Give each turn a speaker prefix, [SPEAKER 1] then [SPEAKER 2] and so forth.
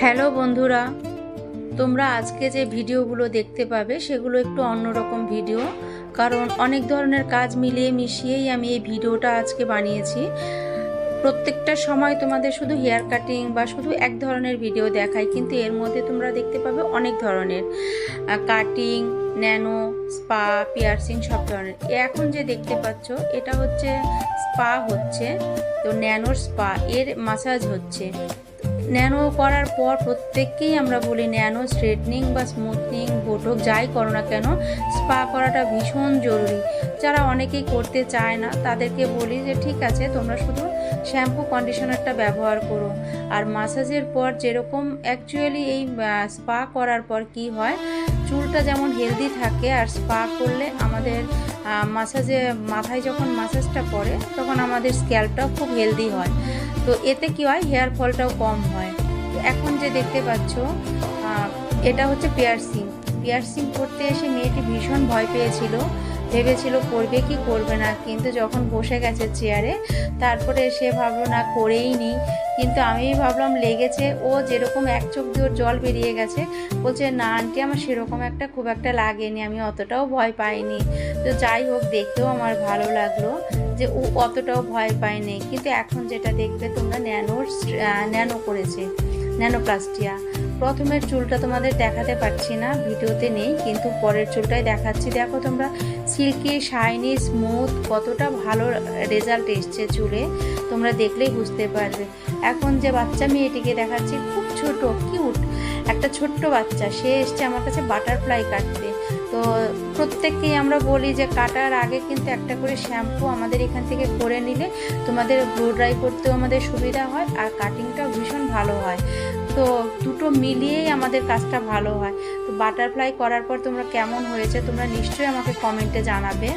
[SPEAKER 1] Hello বন্ধুরা, তোমরা আজকে যে ভিডিওগুলো দেখতে পাবে সেগুলো একটু অন্যরকম ভিডিও, কারণ অনেক ধরনের কাজ মিলিয়ে মিশিয়েই আমি এই ভিডিওটা আজকে বানিয়েছি। প্রত্যেকটা সময় তোমাদের শুধু হেয়ার কাটিং বা শুধু এক ধরনের ভিডিও দেখাই, কিন্তু এর মধ্যে তোমরা দেখতে পাবে অনেক ধরনের কাটিং, ন্যানো, স্পা, পিয়ার্সিং, সব ধরনের। এখন যে দেখতে পাচ্ছ এটা হচ্ছে স্পা হচ্ছে, তো ন্যানোর স্পা, এর মাসাজ হচ্ছে। ন্যানো করার পর প্রত্যেককেই আমরা বলি ন্যানো স্ট্রেটনিং বা স্মুথনিং, বোটক যাই করো না কেন, স্পা করাটা ভীষণ জরুরি। যারা অনেকেই করতে চায় না তাদেরকে বলি যে ঠিক আছে, তোমরা শুধু শ্যাম্পু কন্ডিশনারটা ব্যবহার করো। আর মাসাজের পর যেরকম অ্যাকচুয়ালি এই স্পা করার পর কি হয়, চুলটা যেমন হেলদি থাকে, আর স্পা করলে আমাদের মাসাজে মাথায় যখন মাসাজটা পড়ে তখন আমাদের স্ক্যাল্পটাও খুব হেলদি হয়। তো এতে কি হয়, হেয়ার ফলটাও কম হয়। এখন যে দেখতে পাচ্ছ এটা হচ্ছে পিয়ার্সিং করতে এসে মেয়েটি ভীষণ ভয় পেয়েছিল, ভেবেছিল করবে কি করবে না, কিন্তু যখন বসে গেছে চেয়ারে তারপরে সে ভাবলো না করেই নি। কিন্তু আমি ভাবলাম লেগেছে, ও যেরকম এক চোখ দিয়ে ওর জল বেরিয়ে গেছে, বলছে না আন্টি আমার সেরকম খুব একটা লাগেনি, আমি অতটাও ভয় পাইনি। তো যাই হোক, দেখেও আমার ভালো লাগলো যে ও অতটাও ভয় পায়নি। কিন্তু এখন যেটা দেখবে তোমরা, ন্যানো করেছে, ন্যানোপ্লাস্টিয়া। প্রথমের চুলটা তোমাদের দেখাতে পারছি না, ভিডিওতে নেই, কিন্তু পরের চুলটাই দেখাচ্ছি। দেখো তোমরা, সিল্কি, শাইনি, স্মুথ, কতটা ভালো রেজাল্ট এসছে চুলে, তোমরা দেখলেই বুঝতে পারবে। এখন যে বাচ্চা মেয়েটিকে দেখাচ্ছি, খুব ছোট কিউট একটা ছোট্ট বাচ্চা, সে এসছে আমার কাছে বাটারফ্লাই কাটতে। তো প্রত্যেককেই আমরা বলি যে কাটার আগে কিন্তু একটা করে শ্যাম্পু আমাদের এখান থেকে করে নিলে তোমাদের ব্লো ড্রাই করতেও আমাদের সুবিধা হয়, আর কাটিংটাও ভীষণ ভালো হয়। তো দুটো মিলিয়েই আমাদের কাজটা ভালো হয়। তো বাটারফ্লাই করার পর তোমরা কেমন হয়েছে তোমরা নিশ্চয়ই আমাকে কমেন্টে জানাবে।